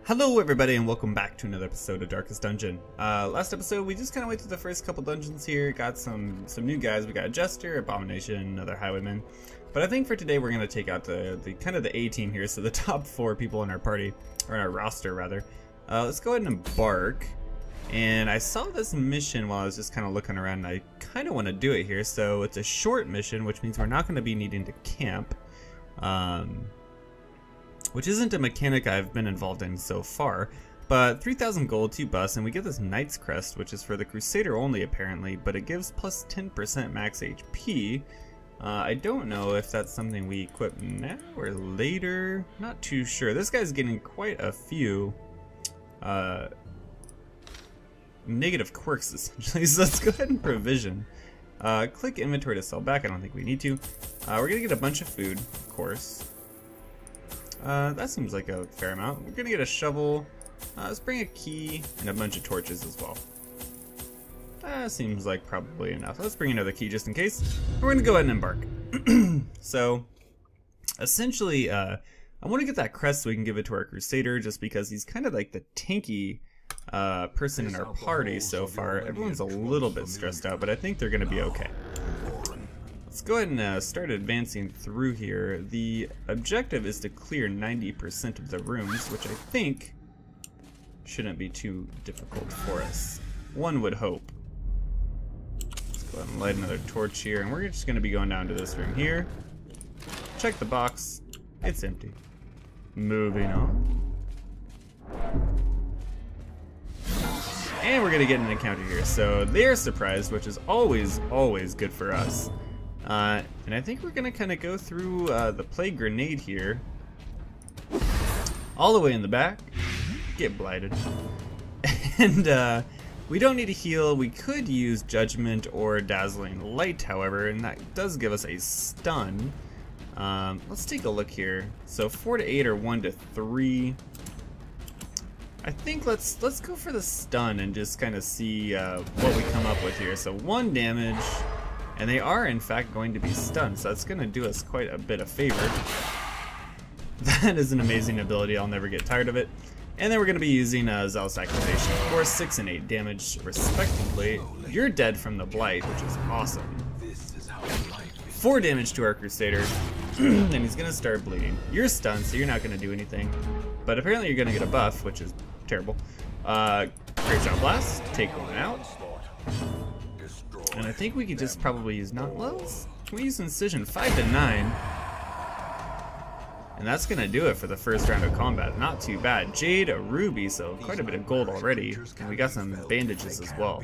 Hello everybody and welcome back to another episode of Darkest Dungeon. Last episode we just kind of went through the first couple dungeons here, got some new guys. We got a Jester, Abomination, another Highwayman. But I think for today we're going to take out the kind of the A team here, so the top 4 people in our party, or in our roster rather. Let's go ahead and embark. And I saw this mission while I was just kind of looking around, and I kind of want to do it here. So it's a short mission, which means we're not going to be needing to camp. Which isn't a mechanic I've been involved in so far, but 3,000 gold, 2 busts, and we get this Knight's Crest, which is for the Crusader only apparently, but it gives plus 10% max HP. I don't know if that's something we equip now or later, not too sure. This guy's getting quite a few negative quirks essentially, so let's go ahead and provision. Click inventory to sell back, I don't think we need to. We're gonna get a bunch of food, of course. That seems like a fair amount. We're gonna get a shovel. Let's bring a key and a bunch of torches as well. That seems like probably enough. Let's bring another key just in case. We're gonna go ahead and embark. So, essentially, I want to get that crest so we can give it to our Crusader, just because he's kind of like the tanky person in our party so far. Everyone's a little bit stressed out, but I think they're gonna be okay. Let's go ahead and start advancing through here. The objective is to clear 90% of the rooms, which I think shouldn't be too difficult for us. One would hope. Let's go ahead and light another torch here, and we're just going to be going down to this room here. Check the box. It's empty. Moving on. And we're going to get an encounter here. So they're surprised, which is always good for us. And I think we're gonna kind of go through the plague grenade here, all the way in the back, get blighted, and we don't need to heal. We could use judgment or dazzling light, however, and that does give us a stun. Let's take a look here. So 4 to 8 or 1 to 3. I think let's go for the stun and just kind of see what we come up with here. So 1 damage. And they are, in fact, going to be stunned, so that's going to do us quite a bit of favor. That is an amazing ability. I'll never get tired of it. And then we're going to be using Zealous Accusation. Of course, 6 and 8 damage, respectively. You're dead from the Blight, which is awesome. 4 damage to our Crusader, and he's going to start bleeding. You're stunned, so you're not going to do anything. But apparently you're going to get a buff, which is terrible. Great Shot Blast, take one out. And I think we could just probably use can we use Incision? 5 to 9. And that's gonna do it for the first round of combat. Not too bad. Jade, a ruby, so quite a bit of gold already. And we got some bandages as well,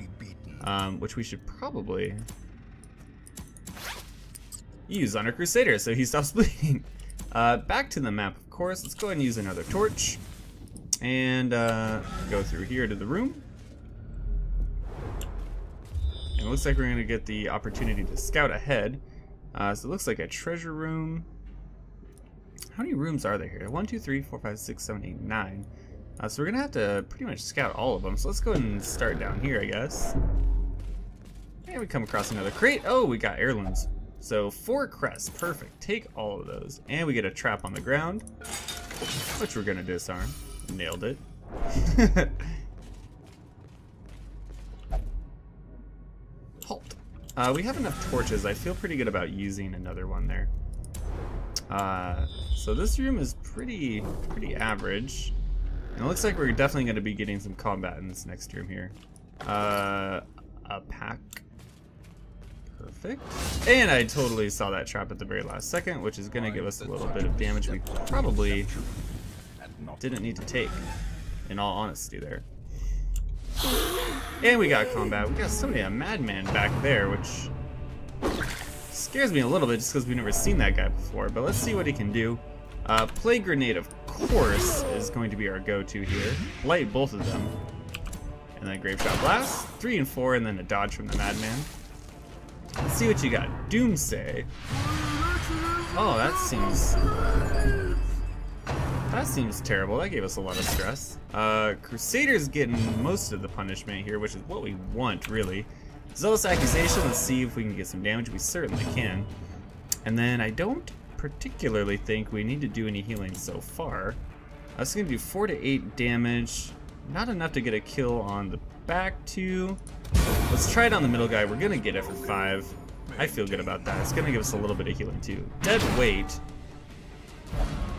which we should probably use on our Crusader so he stops bleeding. Back to the map, of course. Let's go ahead and use another torch and go through here to the room. It looks like we're going to get the opportunity to scout ahead. So it looks like a treasure room. How many rooms are there here? 1, 2, 3, 4, 5, 6, 7, 8, 9. So we're going to have to pretty much scout all of them. So let's go ahead and start down here, I guess. And we come across another crate. Oh, we got heirlooms. So 4 crests. Perfect. Take all of those. And we get a trap on the ground, which we're going to disarm. Nailed it. Halt. We have enough torches. I feel pretty good about using another one there. So this room is pretty average. And it looks like we're definitely going to be getting some combat in this next room here. A pack. Perfect. And I totally saw that trap at the very last second, which is going to give us a little bit of damage we probably didn't need to take, in all honesty there. And we got combat. We got somebody, a madman back there, which scares me a little bit just because we've never seen that guy before. But let's see what he can do. Plague grenade, of course, is going to be our go-to here. Light both of them. And then Grave Shot Blast, 3 and 4, and then a dodge from the madman. Let's see what you got. Doomsay. Oh, that seems terrible. That gave us a lot of stress. Crusader's getting most of the punishment here, which is what we want, really. Zealous Accusation, let's see if we can get some damage. We certainly can. And then I don't particularly think we need to do any healing so far. That's gonna do 4 to 8 damage. Not enough to get a kill on the back two. Let's try it on the middle guy. We're gonna get it for 5. I feel good about that. It's gonna give us a little bit of healing too. Dead weight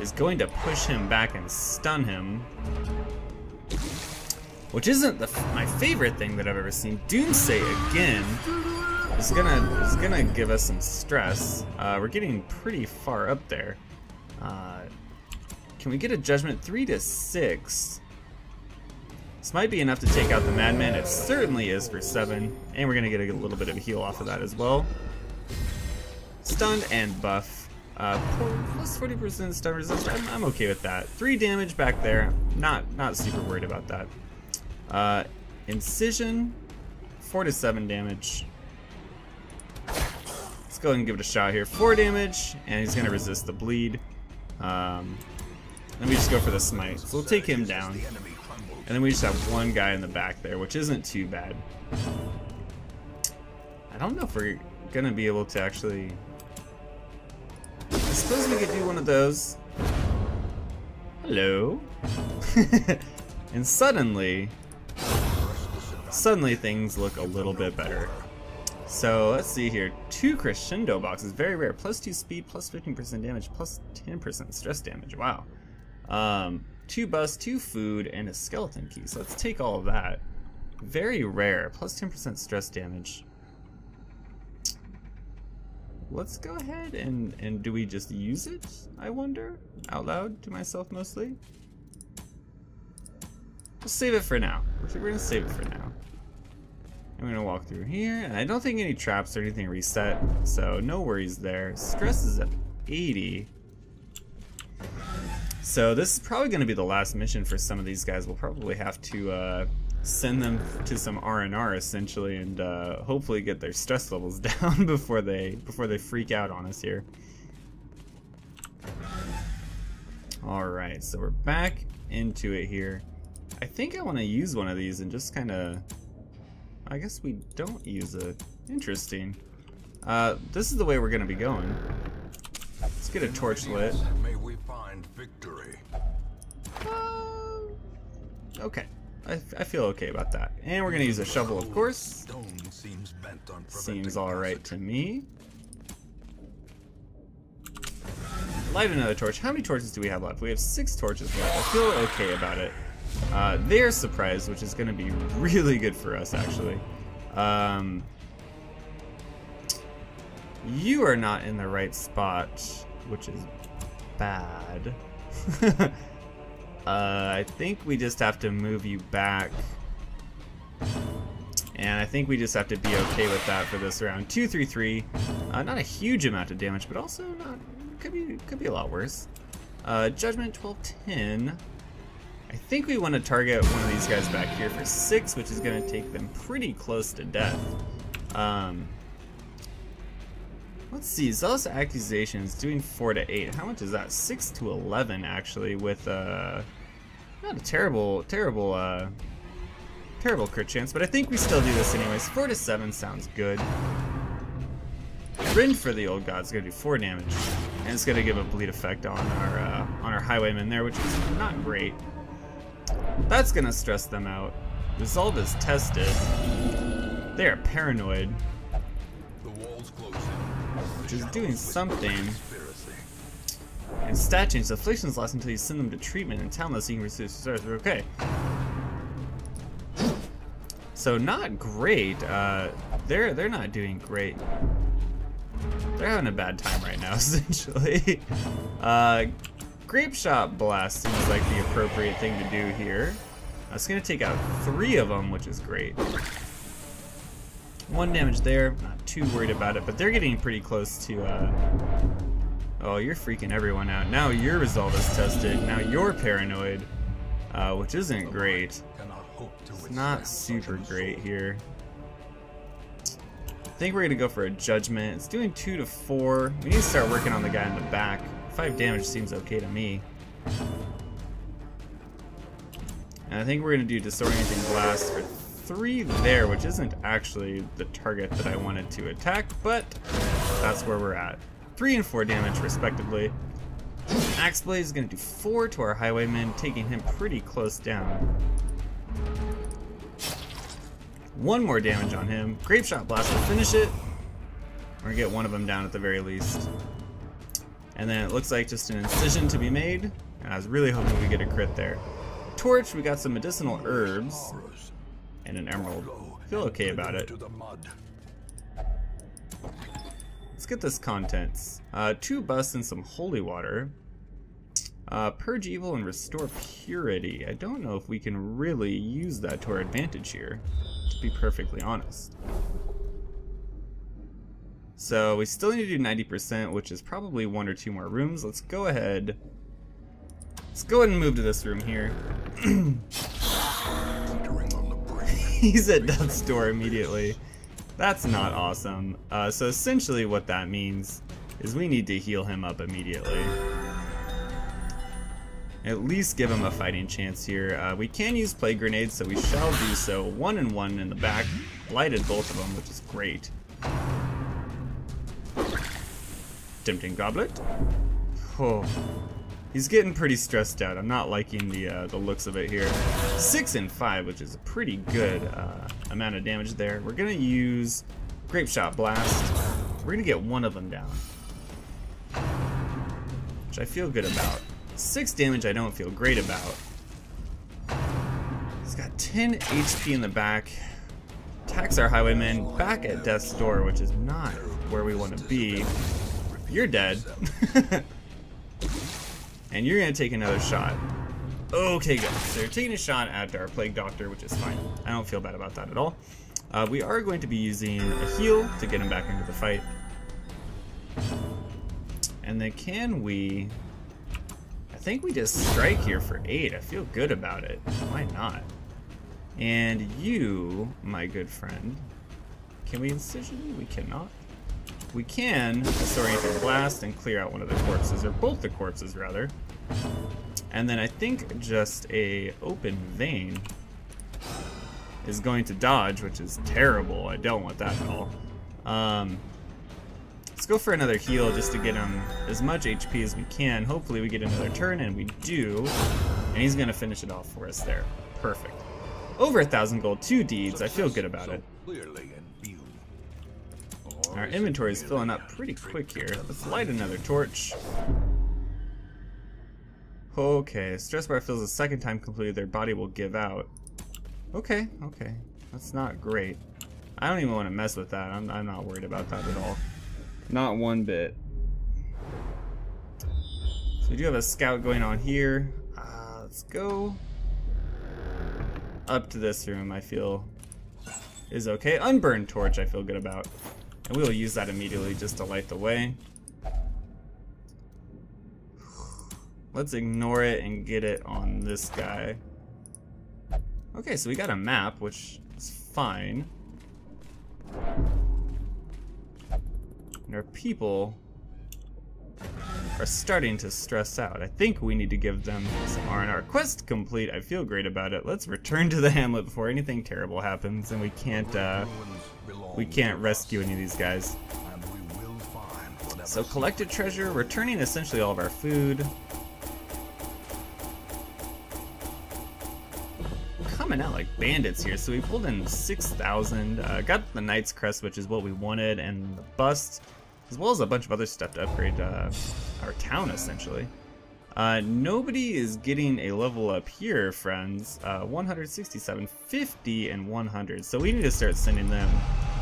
is going to push him back and stun him, which isn't my favorite thing that I've ever seen. Doomsday again is gonna give us some stress. We're getting pretty far up there. Can we get a judgment? 3 to 6. This might be enough to take out the Madman. It certainly is for 7, and we're gonna get a little bit of a heal off of that as well. Stunned and buff. Plus 40% stun resist. I'm okay with that. 3 damage back there. Not super worried about that. Incision. 4 to 7 damage. Let's go ahead and give it a shot here. 4 damage, and he's gonna resist the bleed. Let me just go for the smite. So we'll take him down. And then we just have one guy in the back there, which isn't too bad. I don't know if we're gonna be able to actually... I suppose we could do one of those. Hello. And suddenly things look a little bit better. So let's see here. 2 crescendo boxes, very rare. Plus 2 speed, plus 15% damage, plus 10% stress damage. Wow. 2 bus, 2 food, and a skeleton key. So let's take all of that. Very rare. Plus 10% stress damage. Let's go ahead and do we just use it? I wonder. Out loud to myself mostly. We'll save it for now. We're gonna save it for now. And we're gonna walk through here, and I don't think any traps or anything reset, so no worries there. Stress is at 80. So this is probably gonna be the last mission for some of these guys. We'll probably have to send them to some R&R essentially, and hopefully get their stress levels down before they freak out on us here. All right, so we're back into it here. I think I want to use one of these and just kind of... I guess we don't use it. Interesting. This is the way we're going to be going. Let's get a torch lit. May we find victory. Okay. I feel okay about that. And we're going to use a shovel, of course. Stone seems bent on Seems alright to me. Light another torch. How many torches do we have left? We have 6 torches left. I feel okay about it. They're surprised, which is going to be really good for us, actually. You are not in the right spot, which is bad. I think we just have to move you back. And I think we just have to be okay with that for this round. 2, 3, 3. Not a huge amount of damage, but also not... Could be a lot worse. Judgment 12, 10. I think we want to target one of these guys back here for 6, which is going to take them pretty close to death. Let's see, Zealous Accusations doing 4 to 8. How much is that? 6 to 11 actually, with not a terrible crit chance, but I think we still do this anyways. 4 to 7 sounds good. Rend for the Old God's gonna do 4 damage, and it's gonna give a bleed effect on our highwayman there, which is not great. That's gonna stress them out. Resolve is tested. They are paranoid, which is doing something. And stat change. Afflictions last until you send them to treatment in town, so you can receive stars. Okay. So not great. They're not doing great. They're having a bad time right now, essentially. Grape Shot Blast seems like the appropriate thing to do here. It's gonna take out 3 of them, which is great. 1 damage there. Not too worried about it, but they're getting pretty close to. Oh, you're freaking everyone out. Now your resolve is tested. Now you're paranoid, which isn't great. It's not super great here. I think we're gonna go for a judgment. It's doing 2 to 4. We need to start working on the guy in the back. 5 damage seems okay to me. And I think we're gonna do Disorienting Blast for 3 there, which isn't actually the target that I wanted to attack, but that's where we're at. 3 and 4 damage respectively. Axe Blade is going to do 4 to our highwayman, taking him pretty close down. 1 more damage on him. Grape Shot Blast will finish it. We're going to get one of them down at the very least. And then it looks like just an incision to be made. And I was really hoping we get a crit there. Torch, we got some medicinal herbs. And an emerald. Feel okay about it. Let's get this contents. 2 busts and some holy water. Purge evil and restore purity. I don't know if we can really use that to our advantage here, to be perfectly honest. So we still need to do 90%, which is probably 1 or 2 more rooms. Let's go ahead. Let's go ahead and move to this room here. He's at death's door immediately. That's not awesome. So essentially what that means is we need to heal him up immediately. At least give him a fighting chance here. We can use plague grenades, so we shall do so. 1 and 1 in the back. Blighted both of them, which is great. Tempting Goblet. Oh, he's getting pretty stressed out. I'm not liking the looks of it here. 6 and 5, which is a pretty good amount of damage there. We're gonna use Grape Shot Blast. We're gonna get one of them down, which I feel good about. 6 damage I don't feel great about. He's got 10 HP in the back. Attacks our highwayman back at death's door, which is not where we want to be. You're dead. And you're gonna take another shot. Okay, good. So you're taking a shot at our plague doctor, which is fine. I don't feel bad about that at all. We are going to be using a heal to get him back into the fight. And then can we... I think we just strike here for 8. I feel good about it. Why not? And you, my good friend, can we incision? We cannot. We can disorient blast and clear out one of the corpses, or both the corpses rather. And then I think just a open vein is going to dodge, which is terrible. I don't want that at all. Let's go for another heal just to get him as much HP as we can. Hopefully we get another turn, and we do. And he's gonna finish it off for us there. Perfect. Over 1,000 gold, 2 deeds. I feel good about it. Our inventory is filling up pretty quick here. Let's light another torch. Okay, stress bar fills a 2nd time completed, their body will give out. Okay, okay. That's not great. I don't even want to mess with that. I'm not worried about that at all. Not one bit. So we do have a scout going on here. Let's go up to this room, I feel is okay. Unburned torch I feel good about. And we will use that immediately just to light the way. Let's ignore it and get it on this guy. Okay, so we got a map, which is fine. And our people are starting to stress out. I think we need to give them some R&R. Quest complete. I feel great about it. Let's return to the hamlet before anything terrible happens and we can't rescue any of these guys. So collected treasure, returning essentially all of our food. Coming out like bandits here. So we pulled in 6,000, got the Knight's Crest, which is what we wanted, and the bust, as well as a bunch of other stuff to upgrade our town essentially. Nobody is getting a level up here, friends. 167, 50, and 100. So we need to start sending them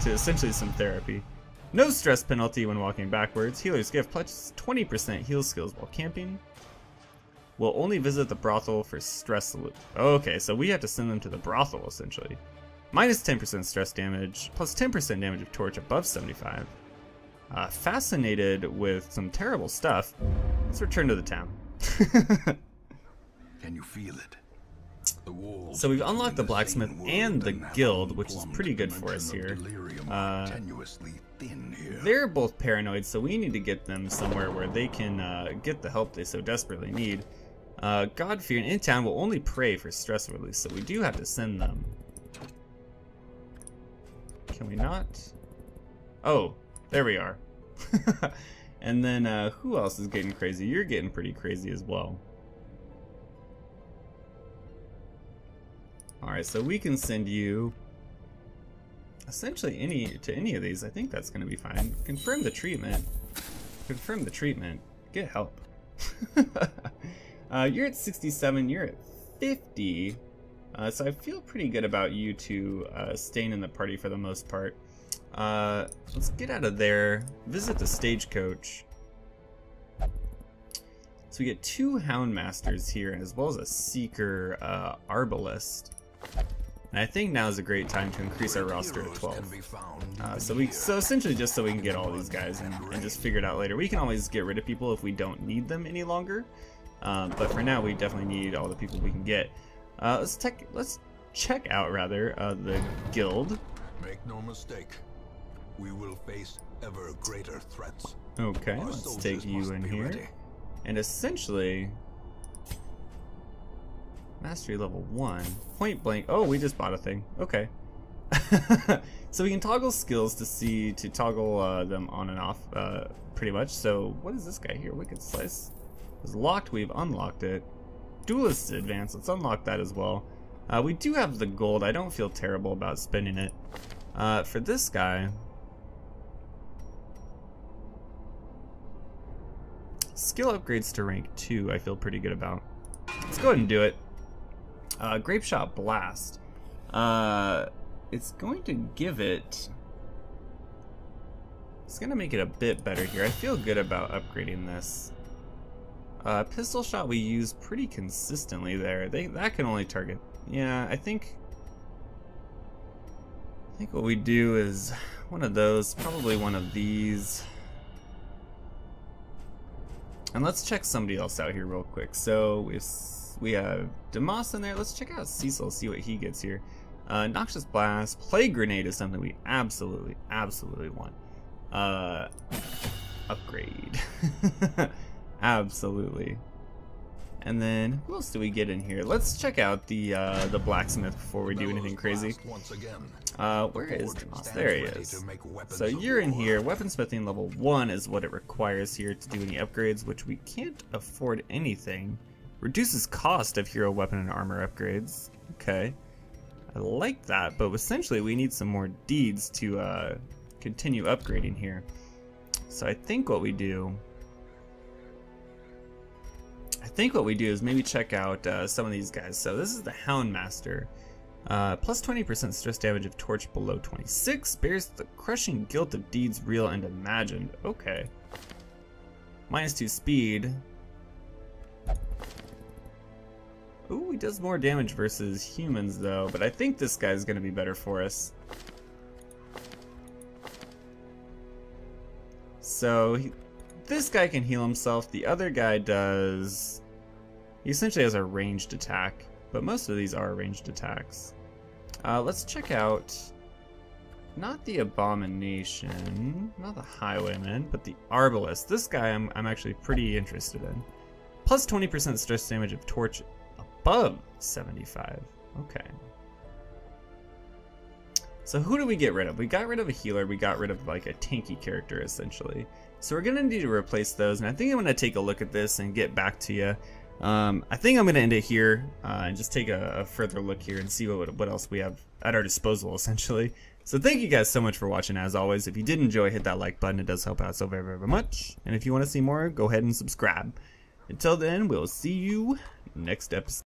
to essentially some therapy. No stress penalty when walking backwards. Healer's Gift plus 20% heal skills while camping. Will only visit the brothel for stress salute. Okay, so we have to send them to the brothel essentially. Minus 10% stress damage, plus 10% damage of torch above 75. Fascinated with some terrible stuff. Let's return to the town. Can you feel it? So we've unlocked the blacksmith and the guild, which is pretty good for us here. They're both paranoid, so we need to get them somewhere where they can get the help they so desperately need. God-fearing in town will only pray for stress release, so we do have to send them. Can we not? Oh, there we are. And then who else is getting crazy? You're getting pretty crazy as well. Alright, so we can send you essentially any of these. I think that's going to be fine. Confirm the treatment. Confirm the treatment. Get help. You're at 67, you're at 50. So I feel pretty good about you two staying in the party for the most part. Let's get out of there. Visit the stagecoach. So we get 2 Hound Masters here, as well as a Seeker Arbalist. And I think now is a great time to increase our roster to 12. So essentially just so we can get all these guys and just figure it out later. We can always get rid of people if we don't need them any longer. But for now, we definitely need all the people we can get. Let's check out the guild. Make no mistake, we will face ever greater threats. Okay, let's take you in here. Ready. And essentially, mastery level 1, point blank. Oh, we just bought a thing. Okay. So we can toggle skills to toggle them on and off, pretty much. So what is this guy here? Wicked Slice. It's locked. We've unlocked it. Duelist Advance. Let's unlock that as well. We do have the gold. I don't feel terrible about spending it. For this guy, skill upgrades to rank 2, I feel pretty good about. Let's go ahead and do it. Grape Shot Blast. It's going to give it... It's going to make it a bit better here. I feel good about upgrading this. Pistol Shot we use pretty consistently there. That can only target... Yeah, I think what we do is one of those, probably one of these. And let's check somebody else out here real quick. So we have Demas in there. Let's check out Cecil, see what he gets here. Noxious Blast, Plague Grenade is something we absolutely want. Upgrade. Absolutely. And then who else do we get in here? Let's check out the blacksmith before we do anything crazy. Where is Demas? There he is. So you're in here. Weaponsmithing level 1 is what it requires here to do any upgrades, which we can't afford anything. Reduces cost of hero weapon and armor upgrades. Okay. I like that, but essentially we need some more deeds to continue upgrading here. So I think what we do is maybe check out some of these guys. So this is the Hound Master. Plus 20% stress damage if torch below 26. Bears the crushing guilt of deeds real and imagined. Okay. Minus 2 speed. Ooh, he does more damage versus humans though, but I think this guy's gonna be better for us. So this guy can heal himself. The other guy does... He essentially has a ranged attack, but most of these are ranged attacks. Let's check out not the Abomination, not the Highwayman, but the Arbalist. This guy I'm actually pretty interested in. Plus 20% stress damage of torch above 75. Okay. So who do we get rid of? We got rid of a healer, we got rid of like a tanky character essentially. So we're gonna need to replace those, and I think I'm gonna take a look at this and get back to you. I think I'm gonna end it here and just take a further look here and see what else we have at our disposal essentially. So thank you guys so much for watching as always. If you did enjoy, hit that like button, it does help out so very much. And if you want to see more, go ahead and subscribe. Until then, we'll see you next episode.